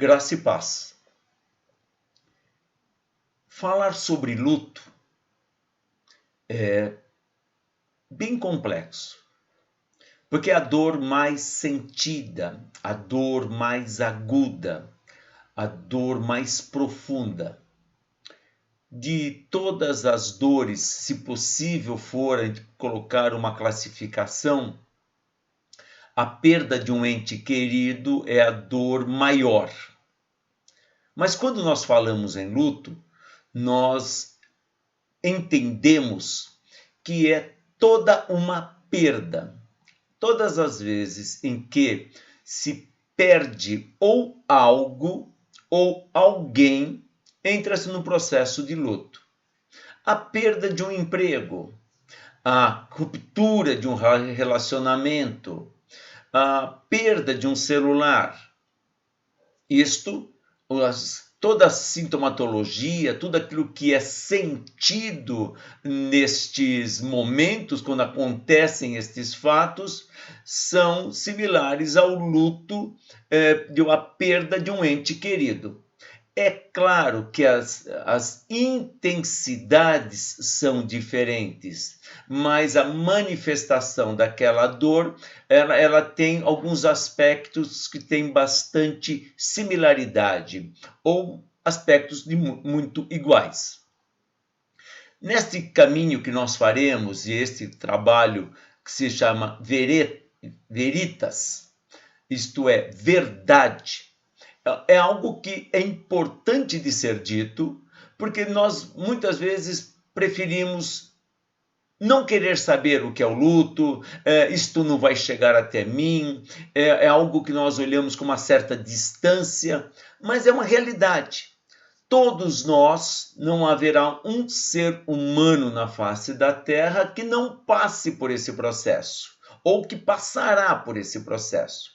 Graça e paz. Falar sobre luto é bem complexo, porque é a dor mais sentida, a dor mais aguda, a dor mais profunda. De todas as dores, se possível for colocar uma classificação, a perda de um ente querido é a dor maior. Mas quando nós falamos em luto, nós entendemos que é toda uma perda. Todas as vezes em que se perde ou algo ou alguém, entra-se no processo de luto. A perda de um emprego, a ruptura de um relacionamento, a perda de um celular. Toda a sintomatologia, tudo aquilo que é sentido nestes momentos, quando acontecem estes fatos, são similares ao luto de uma perda de um ente querido. É claro que as intensidades são diferentes, mas a manifestação daquela dor, ela tem alguns aspectos que têm bastante similaridade, ou aspectos muito iguais. Neste caminho que nós faremos, e este trabalho que se chama Veritas, isto é, verdade, é algo que é importante de ser dito, porque nós muitas vezes preferimos não querer saber o que é o luto, isto não vai chegar até mim, é algo que nós olhamos com uma certa distância, mas é uma realidade. Todos nós, não haverá um ser humano na face da Terra que não passe por esse processo, ou que passará por esse processo.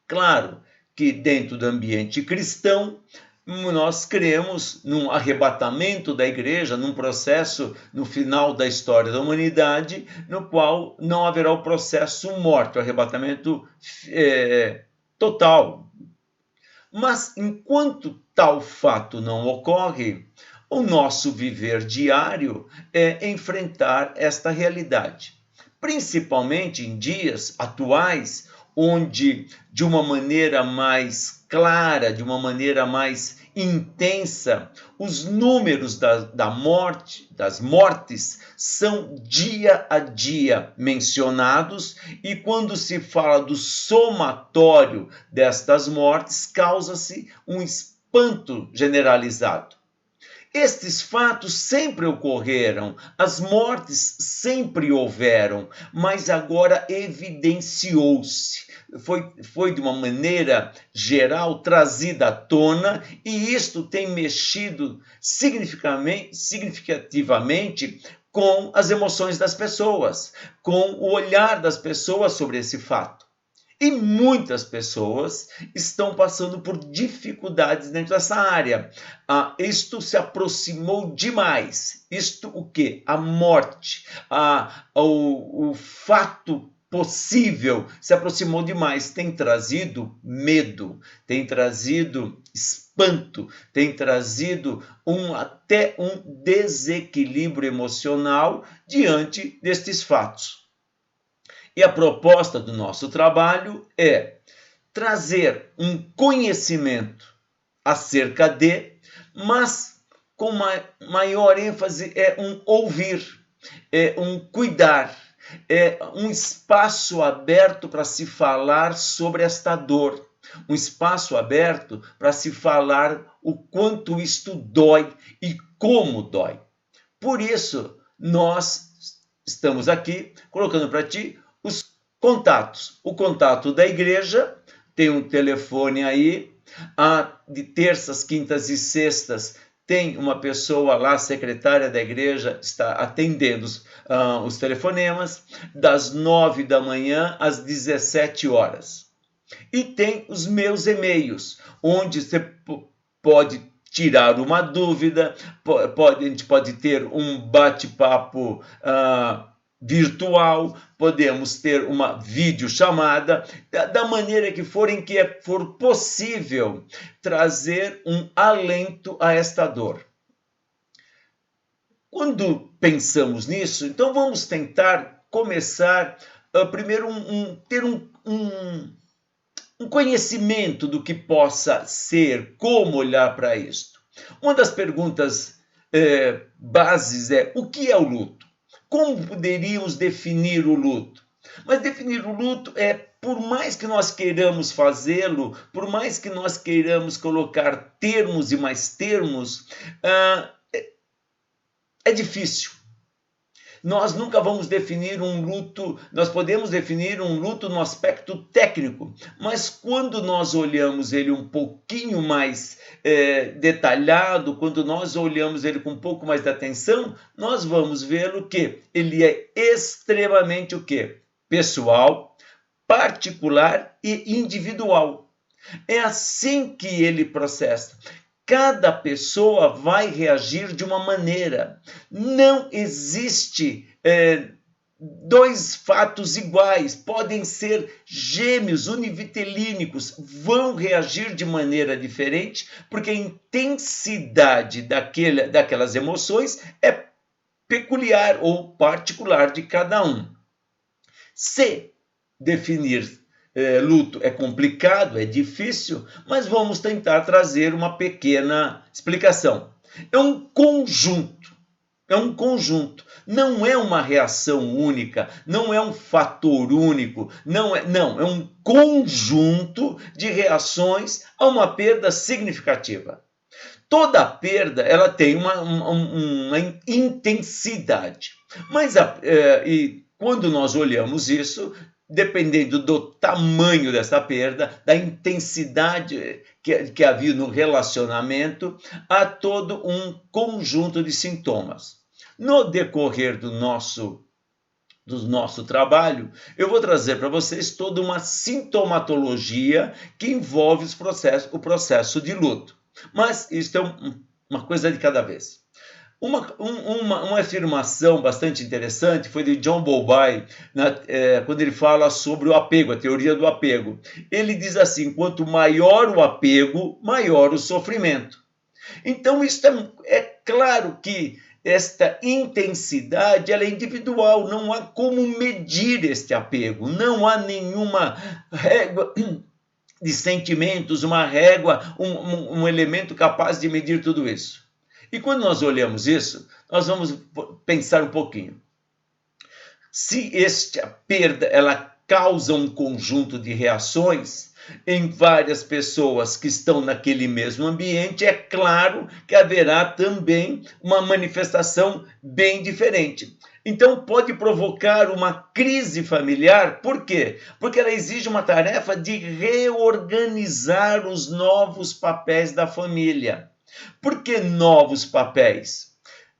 Claro que dentro do ambiente cristão, nós cremos num arrebatamento da igreja, num processo no final da história da humanidade, no qual não haverá o processo morte, o arrebatamento total. Mas enquanto tal fato não ocorre, o nosso viver diário é enfrentar esta realidade. Principalmente em dias atuais, onde de uma maneira mais clara, de uma maneira mais intensa, os números das mortes são dia a dia mencionados, e quando se fala do somatório destas mortes, causa-se um espanto generalizado. Estes fatos sempre ocorreram, as mortes sempre houveram, mas agora evidenciou-se. Foi de uma maneira geral trazida à tona, e isto tem mexido significativamente com as emoções das pessoas, com o olhar das pessoas sobre esse fato. E muitas pessoas estão passando por dificuldades dentro dessa área. Isto se aproximou demais. Isto o quê? A morte, o fato possível se aproximou demais. Tem trazido medo, tem trazido espanto, tem trazido até um desequilíbrio emocional diante destes fatos. E a proposta do nosso trabalho é trazer um conhecimento acerca de, mas com maior ênfase é um ouvir, é um cuidar, é um espaço aberto para se falar sobre esta dor, um espaço aberto para se falar o quanto isto dói e como dói. Por isso, nós estamos aqui colocando para ti os contatos. O contato da igreja, tem um telefone aí, de terças, quintas e sextas tem uma pessoa lá, secretária da igreja, está atendendo os telefonemas, das 9 da manhã às 17 horas. E tem os meus e-mails, onde você pode tirar uma dúvida, a gente pode ter um bate-papo virtual, podemos ter uma videochamada, da maneira que for, em que for possível trazer um alento a esta dor. Quando pensamos nisso, então vamos tentar começar primeiro ter um conhecimento do que possa ser, como olhar para isto. Uma das perguntas bases é: o que é o luto? Como poderíamos definir o luto? Mas definir o luto por mais que nós queiramos fazê-lo, por mais que nós queiramos colocar termos e mais termos, é difícil. Nós nunca vamos definir um luto, nós podemos definir um luto no aspecto técnico, mas quando nós olhamos ele um pouquinho mais detalhado, quando nós olhamos ele com um pouco mais de atenção, nós vamos ver que ele é extremamente o quê? Pessoal, particular e individual. É assim que ele processa. Cada pessoa vai reagir de uma maneira. Não existe dois fatos iguais. Podem ser gêmeos univitelínicos, vão reagir de maneira diferente, porque a intensidade daquelas emoções é peculiar ou particular de cada um. Se definir luto é complicado, é difícil, mas vamos tentar trazer uma pequena explicação. É um conjunto, não é uma reação única, não é um fator único, é um conjunto de reações a uma perda significativa. Toda perda ela tem uma intensidade, mas e quando nós olhamos isso, dependendo do tamanho dessa perda, da intensidade que havia no relacionamento, há todo um conjunto de sintomas. No decorrer do nosso trabalho, eu vou trazer para vocês toda uma sintomatologia que envolve o processo de luto. Mas isso é uma coisa de cada vez. Uma afirmação bastante interessante foi de John Bowlby, quando ele fala sobre o apego, a teoria do apego. Ele diz assim: quanto maior o apego, maior o sofrimento. Então, isso é claro que esta intensidade ela é individual, não há como medir este apego, não há nenhuma régua de sentimentos, uma régua, um elemento capaz de medir tudo isso. E quando nós olhamos isso, nós vamos pensar um pouquinho. Se esta perda ela causa um conjunto de reações em várias pessoas que estão naquele mesmo ambiente, é claro que haverá também uma manifestação bem diferente. Então pode provocar uma crise familiar, por quê? Porque ela exige uma tarefa de reorganizar os novos papéis da família. Por que novos papéis?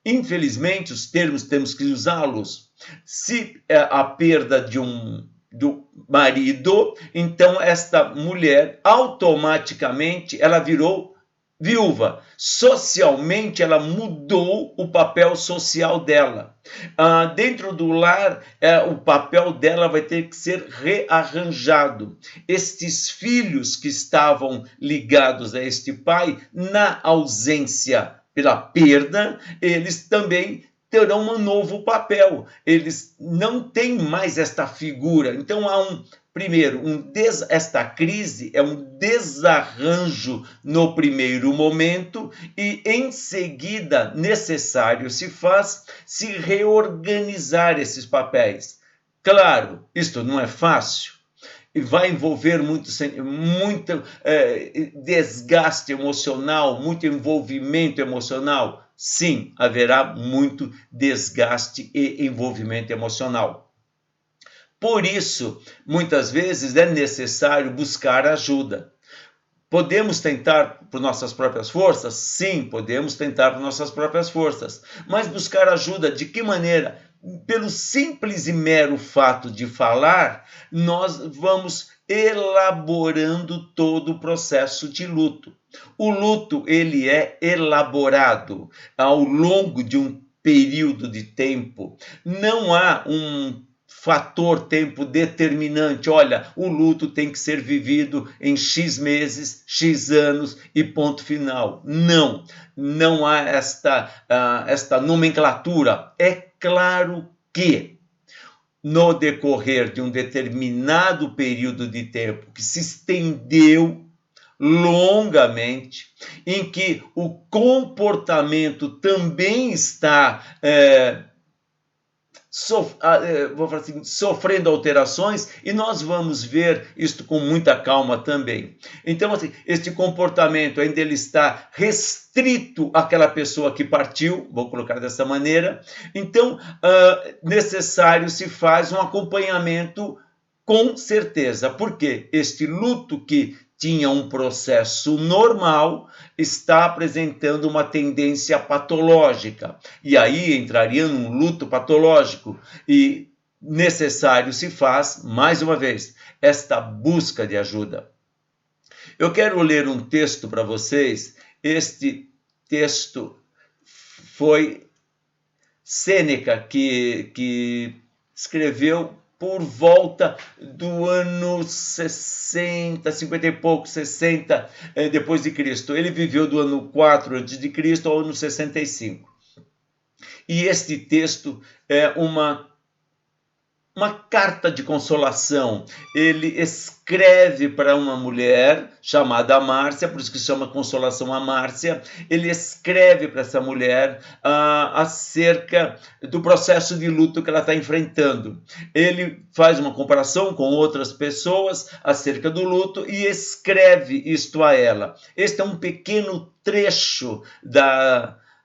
Infelizmente, os termos temos que usá-los. Se a perda do marido, então esta mulher automaticamente ela virou viúva. Socialmente ela mudou o papel social dela. Dentro do lar, o papel dela vai ter que ser rearranjado. Estes filhos que estavam ligados a este pai, na ausência pela perda, eles também terão um novo papel. Eles não têm mais esta figura. Então há esta crise é um desarranjo no primeiro momento e em seguida necessário se faz se reorganizar esses papéis. Claro, isto não é fácil. E vai envolver muito desgaste emocional, muito envolvimento emocional. Sim, haverá muito desgaste e envolvimento emocional. Por isso, muitas vezes é necessário buscar ajuda. Podemos tentar por nossas próprias forças? Sim, podemos tentar por nossas próprias forças. Mas buscar ajuda de que maneira? Pelo simples e mero fato de falar, nós vamos elaborando todo o processo de luto. O luto ele é elaborado ao longo de um período de tempo, não há um fator tempo determinante. Olha, o luto tem que ser vivido em X meses, X anos e ponto final. Não, não há esta nomenclatura. É claro que no decorrer de um determinado período de tempo que se estendeu longamente, em que o comportamento também está vou falar assim, sofrendo alterações, e nós vamos ver isto com muita calma também. Então, assim, este comportamento ainda ele está restrito àquela pessoa que partiu, vou colocar dessa maneira. Então, necessário se faz um acompanhamento com certeza, porque este luto que tinha um processo normal, está apresentando uma tendência patológica. E aí entraria num luto patológico. E necessário se faz, mais uma vez, esta busca de ajuda. Eu quero ler um texto para vocês. Este texto foi Sêneca que escreveu por volta do ano 60, 50 e pouco, 60 depois de Cristo. Ele viveu do ano 4 antes de Cristo ao ano 65. E este texto é uma carta de consolação. Ele escreve para uma mulher chamada Márcia, por isso que se chama Consolação a Márcia. Ele escreve para essa mulher acerca do processo de luto que ela está enfrentando. Ele faz uma comparação com outras pessoas acerca do luto e escreve isto a ela. Este é um pequeno trecho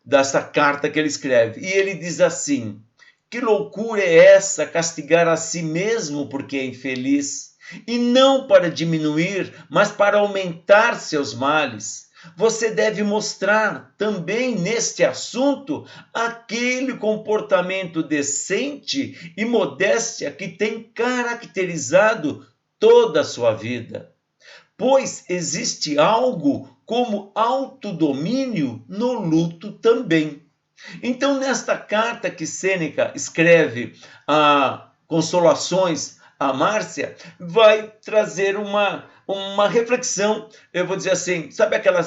dessa carta que ele escreve. E ele diz assim: que loucura é essa, castigar a si mesmo porque é infeliz, e não para diminuir, mas para aumentar seus males. Você deve mostrar também neste assunto aquele comportamento decente e modéstia que tem caracterizado toda a sua vida. Pois existe algo como autodomínio no luto também. Então, nesta carta que Sêneca escreve a Consolações a Márcia, vai trazer uma reflexão, eu vou dizer assim, sabe aquela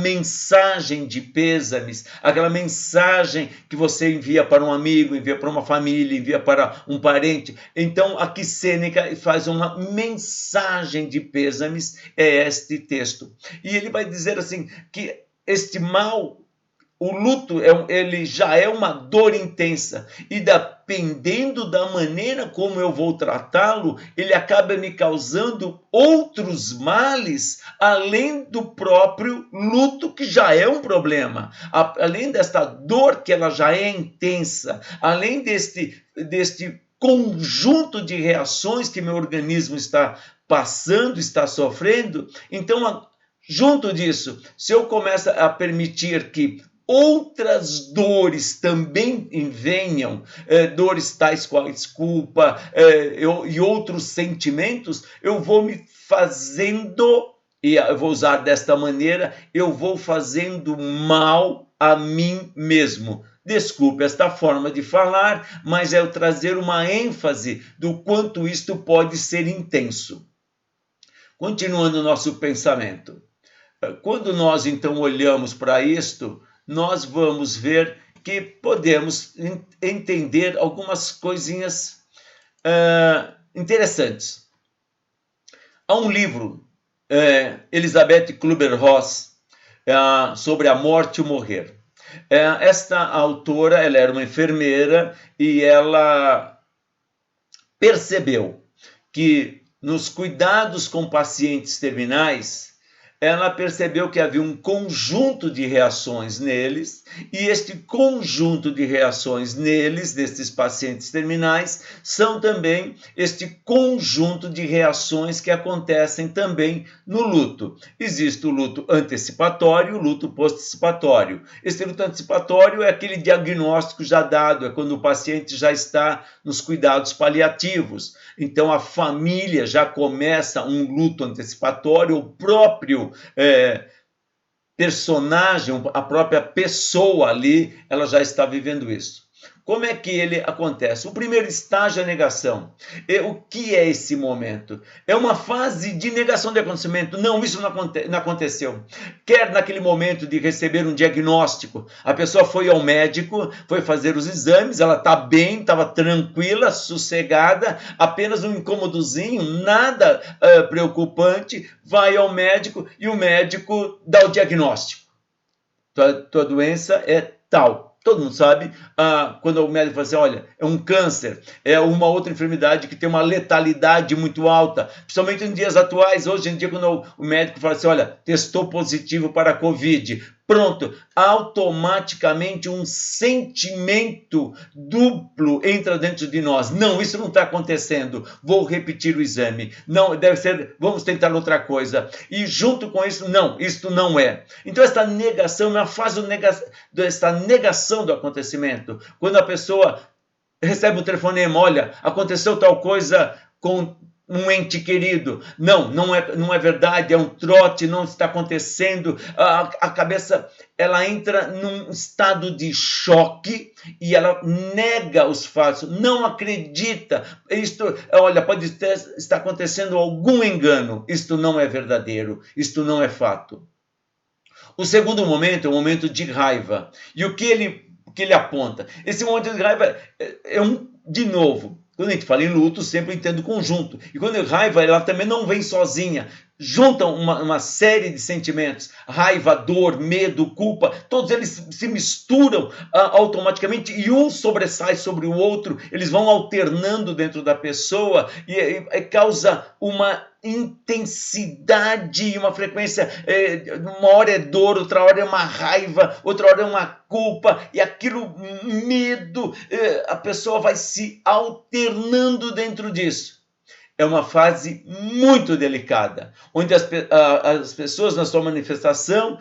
mensagem de pêsames, aquela mensagem que você envia para um amigo, envia para uma família, envia para um parente. Então, aqui Sêneca faz uma mensagem de pêsames, é este texto. E ele vai dizer assim, que este mal, o luto, ele já é uma dor intensa, e dependendo da maneira como eu vou tratá-lo, ele acaba me causando outros males, além do próprio luto, que já é um problema. Além desta dor, que ela já é intensa, além deste conjunto de reações que meu organismo está passando, está sofrendo. Então, junto disso, se eu começo a permitir que outras dores também venham, dores tais quais culpa e outros sentimentos, eu vou me fazendo, e eu vou usar desta maneira, eu vou fazendo mal a mim mesmo. Desculpe esta forma de falar, mas é eu trazer uma ênfase do quanto isto pode ser intenso. Continuando o nosso pensamento. Quando nós, então, olhamos para isto, nós vamos ver que podemos entender algumas coisinhas interessantes. Há um livro, Elizabeth Kübler-Ross, sobre a morte e o morrer. Esta autora, ela era uma enfermeira e ela percebeu que nos cuidados com pacientes terminais, ela percebeu que havia um conjunto de reações neles, e este conjunto de reações neles, destes pacientes terminais, são também este conjunto de reações que acontecem também no luto. Existe o luto antecipatório e o luto posticipatório. Este luto antecipatório é aquele diagnóstico já dado, é quando o paciente já está nos cuidados paliativos. Então a família já começa um luto antecipatório, o próprio personagem, a própria pessoa ali, ela já está vivendo isso. Como é que ele acontece? O primeiro estágio é a negação. O que é esse momento? É uma fase de negação de acontecimento. Não, isso não aconteceu. Quer naquele momento de receber um diagnóstico, a pessoa foi ao médico, foi fazer os exames, ela está bem, estava tranquila, sossegada, apenas um incômodozinho, nada preocupante, vai ao médico e o médico dá o diagnóstico. Tua doença é tal. Todo mundo sabe, quando o médico fala assim, olha, é um câncer, é uma outra enfermidade que tem uma letalidade muito alta, principalmente em dias atuais, hoje em dia, quando o médico fala assim, olha, testou positivo para a Covid, pronto, automaticamente um sentimento duplo entra dentro de nós. Não, isso não está acontecendo, vou repetir o exame. Não, deve ser, vamos tentar outra coisa. E junto com isso, não, isto não é. Então, esta negação é uma fase desta negação do acontecimento. Quando a pessoa recebe um telefonema, olha, aconteceu tal coisa com um ente querido. Não é verdade, é um trote, não está acontecendo. A cabeça, ela entra num estado de choque e ela nega os fatos, não acredita. Olha, pode estar acontecendo algum engano. Isto não é verdadeiro, isto não é fato. O segundo momento é o momento de raiva. E o que ele aponta? Esse momento de raiva de novo, quando a gente fala em luto, sempre entendo conjunto. E quando é raiva, ela também não vem sozinha. Juntam uma série de sentimentos, raiva, dor, medo, culpa, todos eles se misturam automaticamente e um sobressai sobre o outro, eles vão alternando dentro da pessoa e causa uma intensidade e uma frequência, uma hora é dor, outra hora é uma raiva, outra hora é uma culpa, e aquilo, medo, a pessoa vai se alternando dentro disso. É uma fase muito delicada, onde as pessoas, na sua manifestação,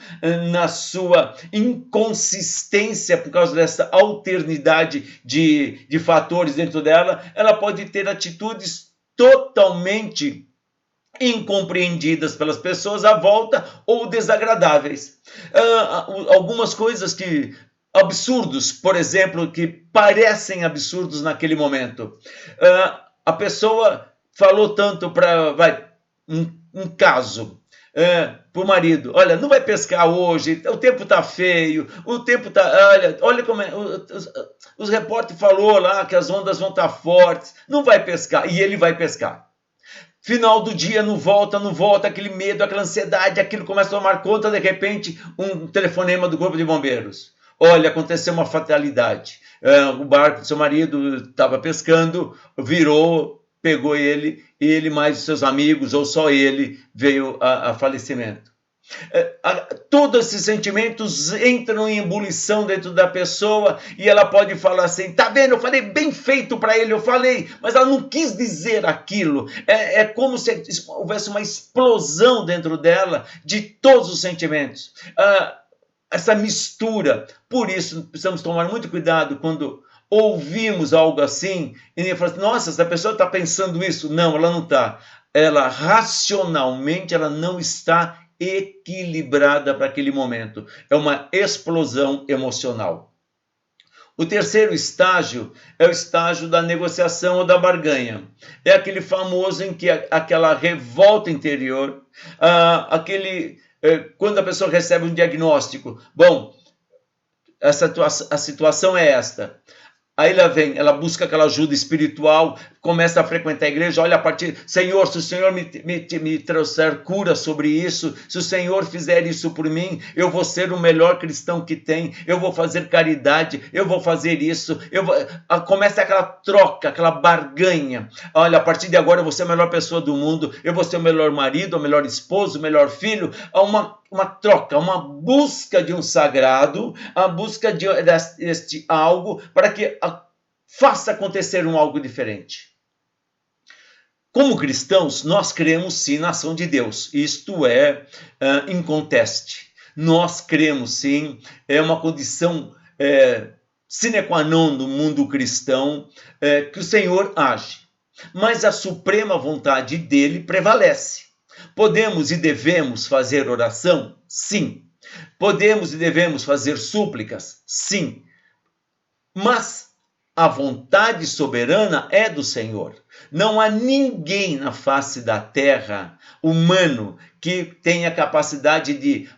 na sua inconsistência, por causa dessa alternidade de fatores dentro dela, ela pode ter atitudes totalmente incompreendidas pelas pessoas à volta ou desagradáveis. Algumas coisas absurdos, por exemplo, que parecem absurdos naquele momento. A pessoa falou tanto para um caso para o marido, olha, não vai pescar hoje, o tempo está feio, o tempo está, olha como é, os repórteres falou lá que as ondas vão estar fortes, não vai pescar, e ele vai pescar. Final do dia, não volta, aquele medo, aquela ansiedade, aquilo começa a tomar conta, de repente, um telefonema do corpo de bombeiros. Olha, aconteceu uma fatalidade. O barco do seu marido estava pescando, virou, pegou ele mais os seus amigos, ou só ele, veio a falecimento. Todos esses sentimentos entram em ebulição dentro da pessoa e ela pode falar assim, tá vendo, eu falei bem feito para ele, eu falei, mas ela não quis dizer aquilo. É como se houvesse uma explosão dentro dela de todos os sentimentos. Essa mistura, por isso precisamos tomar muito cuidado quando ouvimos algo assim e falamos, nossa, essa pessoa está pensando isso. Não, ela não está. Ela racionalmente, ela não está equilibrada para aquele momento. É uma explosão emocional. O terceiro estágio é o estágio da negociação ou da barganha. É aquele famoso em que aquela revolta interior, quando a pessoa recebe um diagnóstico, bom, a situação é esta. Aí ela busca aquela ajuda espiritual, começa a frequentar a igreja, olha a partir, Senhor, se o Senhor me trouxer cura sobre isso, se o Senhor fizer isso por mim, eu vou ser o melhor cristão que tem, eu vou fazer caridade, eu vou fazer isso, começa aquela troca, aquela barganha, olha, a partir de agora eu vou ser a melhor pessoa do mundo, eu vou ser o melhor marido, o melhor esposo, o melhor filho, uma troca, uma busca de um sagrado, a busca deste algo para que faça acontecer algo diferente. Como cristãos, nós cremos sim na ação de Deus, isto é inconteste. Nós cremos sim, é uma condição sine qua non no mundo cristão, que o Senhor age, mas a suprema vontade dele prevalece. Podemos e devemos fazer oração? Sim. Podemos e devemos fazer súplicas? Sim. Mas a vontade soberana é do Senhor. Não há ninguém na face da terra, humano, que tenha capacidade de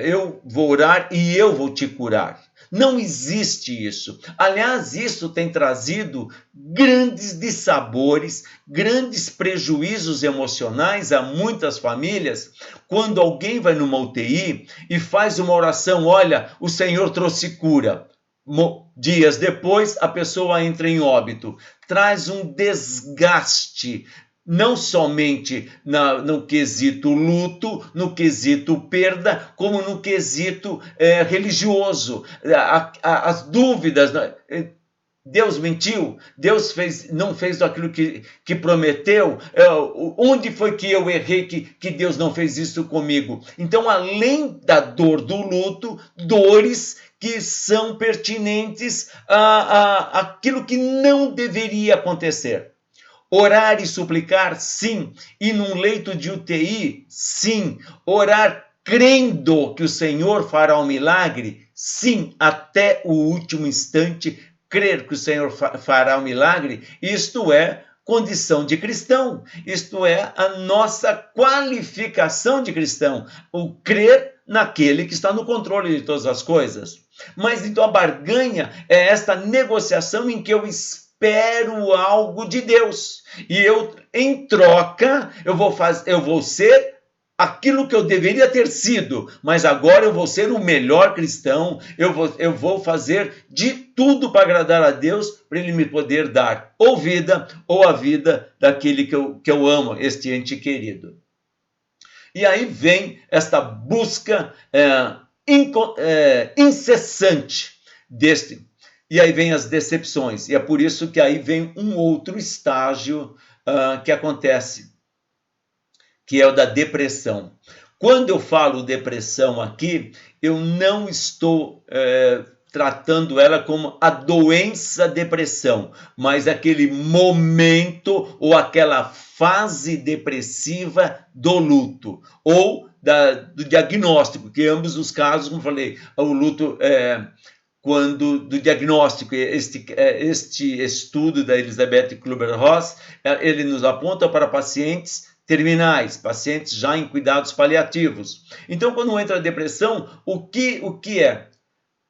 eu vou orar e eu vou te curar. Não existe isso. Aliás, isso tem trazido grandes dissabores, grandes prejuízos emocionais a muitas famílias, quando alguém vai numa UTI e faz uma oração, olha, o Senhor trouxe cura. Dias depois, a pessoa entra em óbito. Traz um desgaste, não somente no quesito luto, no quesito perda, como no quesito religioso. As dúvidas. Deus mentiu? Deus não fez aquilo que prometeu? Onde foi que eu errei que Deus não fez isso comigo? Então, além da dor do luto, dores que são pertinentes àquilo que não deveria acontecer. Orar e suplicar, sim. E num leito de UTI, sim. Orar crendo que o Senhor fará um milagre, sim, até o último instante, crer que o Senhor fará um milagre, isto é condição de cristão, isto é a nossa qualificação de cristão, o crer naquele que está no controle de todas as coisas. Mas então a barganha é esta negociação em que eu espero algo de Deus e eu, em troca, eu vou ser aquilo que eu deveria ter sido, mas agora eu vou ser o melhor cristão, eu vou fazer de tudo para agradar a Deus, para Ele me poder dar ou vida, ou a vida daquele que eu amo, este ente querido. E aí vem esta busca incessante deste, e aí vem as decepções, e é por isso que aí vem um outro estágio que acontece, que é o da depressão. Quando eu falo depressão aqui, eu não estou tratando ela como a doença depressão, mas aquele momento ou aquela fase depressiva do luto, ou do diagnóstico, que em ambos os casos, como falei, o luto do diagnóstico, este estudo da Elisabeth Kübler-Ross, ele nos aponta para pacientes terminais, pacientes já em cuidados paliativos. Então, quando entra a depressão, o que é?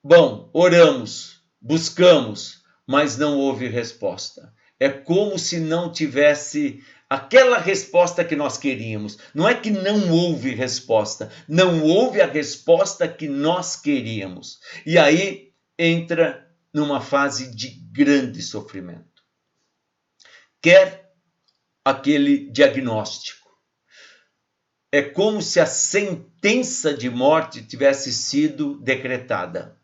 Bom, oramos, buscamos, mas não houve resposta. É como se não tivesse aquela resposta que nós queríamos. Não é que não houve resposta, não houve a resposta que nós queríamos. E aí entra numa fase de grande sofrimento. Quer aquele diagnóstico. É como se a sentença de morte tivesse sido decretada.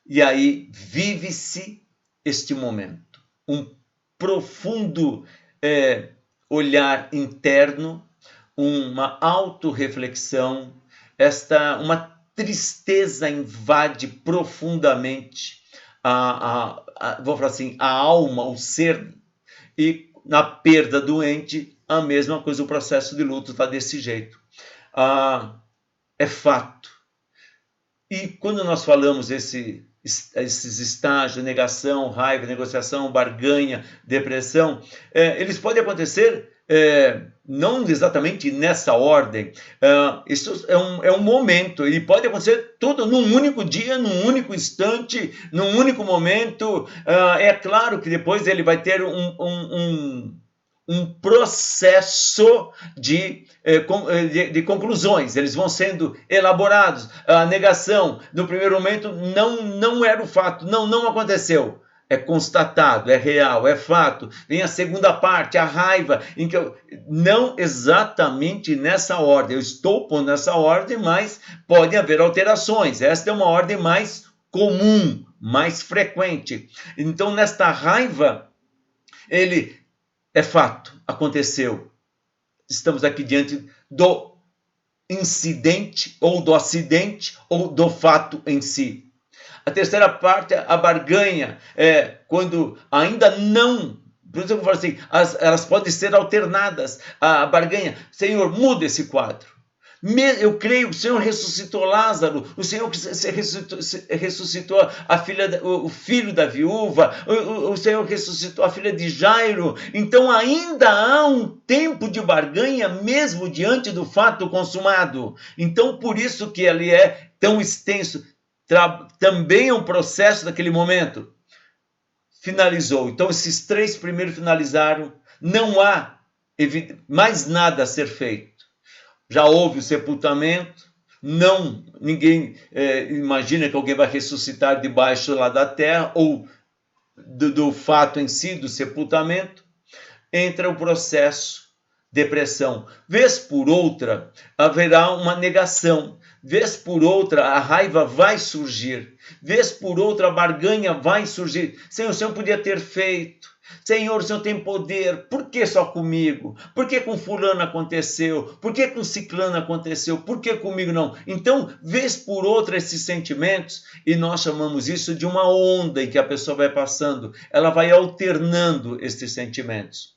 E aí vive-se este momento. Um profundo olhar interno, uma autorreflexão, uma tristeza invade profundamente vou falar assim, a alma, o ser, e na perda doente, a mesma coisa, o processo de luto está desse jeito. É fato. E quando nós falamos esses estágios, negação, raiva, negociação, barganha, depressão, eles podem acontecer não exatamente nessa ordem. Isso é um momento, e pode acontecer tudo num único dia, num único instante, num único momento. É claro que depois ele vai ter um processo de conclusões, eles vão sendo elaborados. A negação, no primeiro momento, não era o fato, não aconteceu. É constatado, é real, é fato. Vem a segunda parte, a raiva, em que não exatamente nessa ordem. Eu estou pondo nessa ordem, mas pode haver alterações. Esta é uma ordem mais comum, mais frequente. Então, nesta raiva, é fato, aconteceu. Estamos aqui diante do incidente, ou do acidente, ou do fato em si. A terceira parte, a barganha, quando ainda não, por isso eu falo assim, elas podem ser alternadas. A barganha, Senhor, muda esse quadro. Eu creio que o Senhor ressuscitou Lázaro, o Senhor ressuscitou o filho da viúva, o Senhor ressuscitou a filha de Jairo. Então ainda há um tempo de barganha mesmo diante do fato consumado. Então por isso que ele é tão extenso. Também é um processo daquele momento. Finalizou. Então esses 3 primeiros finalizaram. Não há mais nada a ser feito. Já houve o sepultamento, ninguém imagina que alguém vai ressuscitar debaixo lá da terra, ou do fato em si, do sepultamento. Entra o processo, depressão. Vez por outra, haverá uma negação. Vez por outra, a raiva vai surgir. Vez por outra, a barganha vai surgir. Senhor, o Senhor podia ter feito. Senhor, o Senhor tem poder, por que só comigo? Por que com fulano aconteceu? Por que com ciclano aconteceu? Por que comigo não? Então, vez por outra esses sentimentos, e nós chamamos isso de uma onda em que a pessoa vai passando, ela vai alternando esses sentimentos.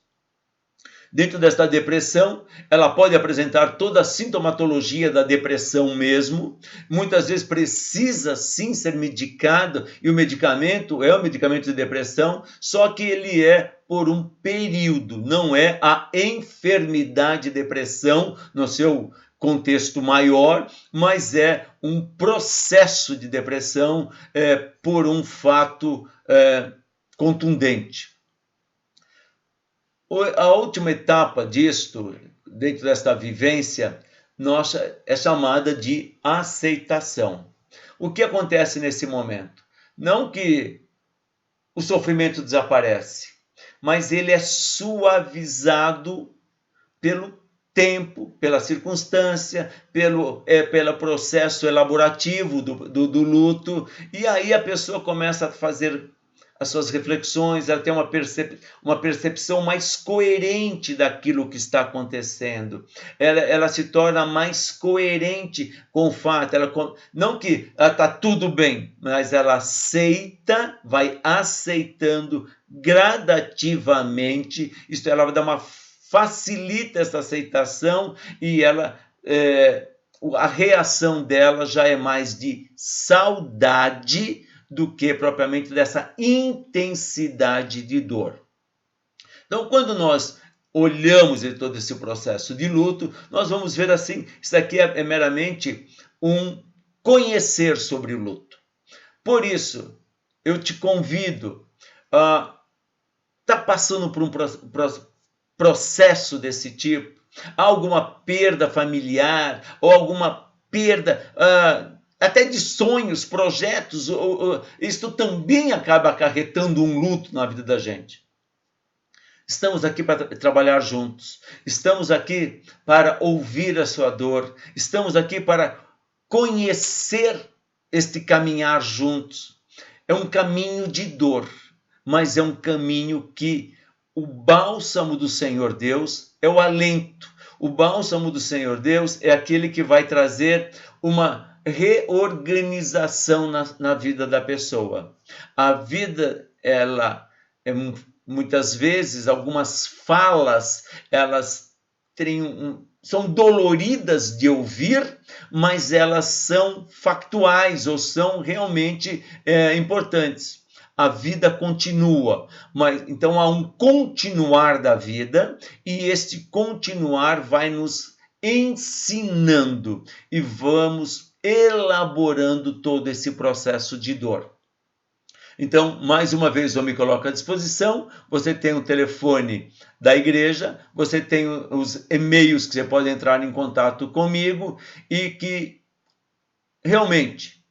Dentro desta depressão, ela pode apresentar toda a sintomatologia da depressão mesmo. Muitas vezes precisa sim ser medicado, e o medicamento é o medicamento de depressão, só que ele é por um período, não é a enfermidade depressão no seu contexto maior, mas é um processo de depressão por um fato contundente. A última etapa disto, dentro desta vivência, nossa, é chamada de aceitação. O que acontece nesse momento? Não que o sofrimento desaparece, mas ele é suavizado pelo tempo, pela circunstância, pelo processo elaborativo do luto, e aí a pessoa começa a fazer as suas reflexões, ela tem uma percepção mais coerente daquilo que está acontecendo. Ela se torna mais coerente com o fato. Não que está tudo bem, mas ela aceita, vai aceitando gradativamente. Isto ela vai dar facilita essa aceitação, e a reação dela já é mais de saudade do que propriamente dessa intensidade de dor. Então, quando nós olhamos todo esse processo de luto, nós vamos ver assim, isso aqui é meramente um conhecer sobre o luto. Por isso, eu te convido a estar passando por um processo desse tipo, alguma perda familiar, ou alguma perda até de sonhos, projetos, isto também acaba acarretando um luto na vida da gente. Estamos aqui para trabalhar juntos, estamos aqui para ouvir a sua dor, estamos aqui para conhecer este caminhar juntos. É um caminho de dor, mas é um caminho que o bálsamo do Senhor Deus é o alento. O bálsamo do Senhor Deus é aquele que vai trazer uma reorganização na vida da pessoa. A vida, muitas vezes, algumas falas, elas são doloridas de ouvir, mas elas são factuais ou são realmente importantes. A vida continua, mas então há um continuar da vida, e este continuar vai nos ensinando, e vamos elaborando todo esse processo de dor. Então, mais uma vez, eu me coloco à disposição. Você tem o telefone da igreja, você tem os e-mails que você pode entrar em contato comigo, e que realmente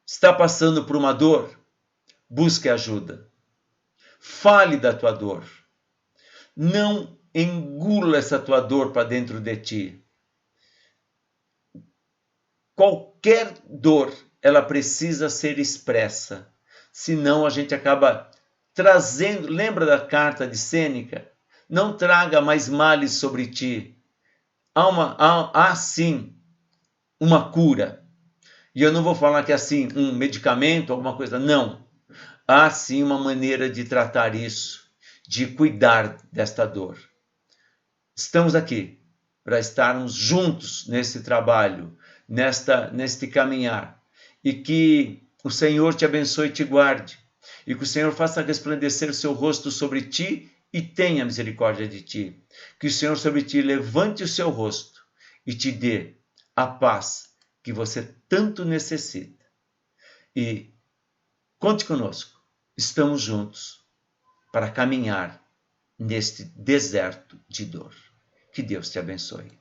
está passando por uma dor, busque ajuda. Fale da tua dor. Não engula essa tua dor para dentro de ti. Qualquer dor, ela precisa ser expressa. Senão a gente acaba trazendo... Lembra da carta de Sêneca? Não traga mais males sobre ti. Há sim uma cura. E eu não vou falar que é assim um medicamento, alguma coisa. Não. Há sim uma maneira de tratar isso, de cuidar desta dor. Estamos aqui para estarmos juntos nesse trabalho, neste caminhar. E que o Senhor te abençoe e te guarde. E que o Senhor faça resplandecer o seu rosto sobre ti e tenha misericórdia de ti. Que o Senhor sobre ti levante o seu rosto e te dê a paz que você tanto necessita. E conte conosco. Estamos juntos para caminhar neste deserto de dor. Que Deus te abençoe.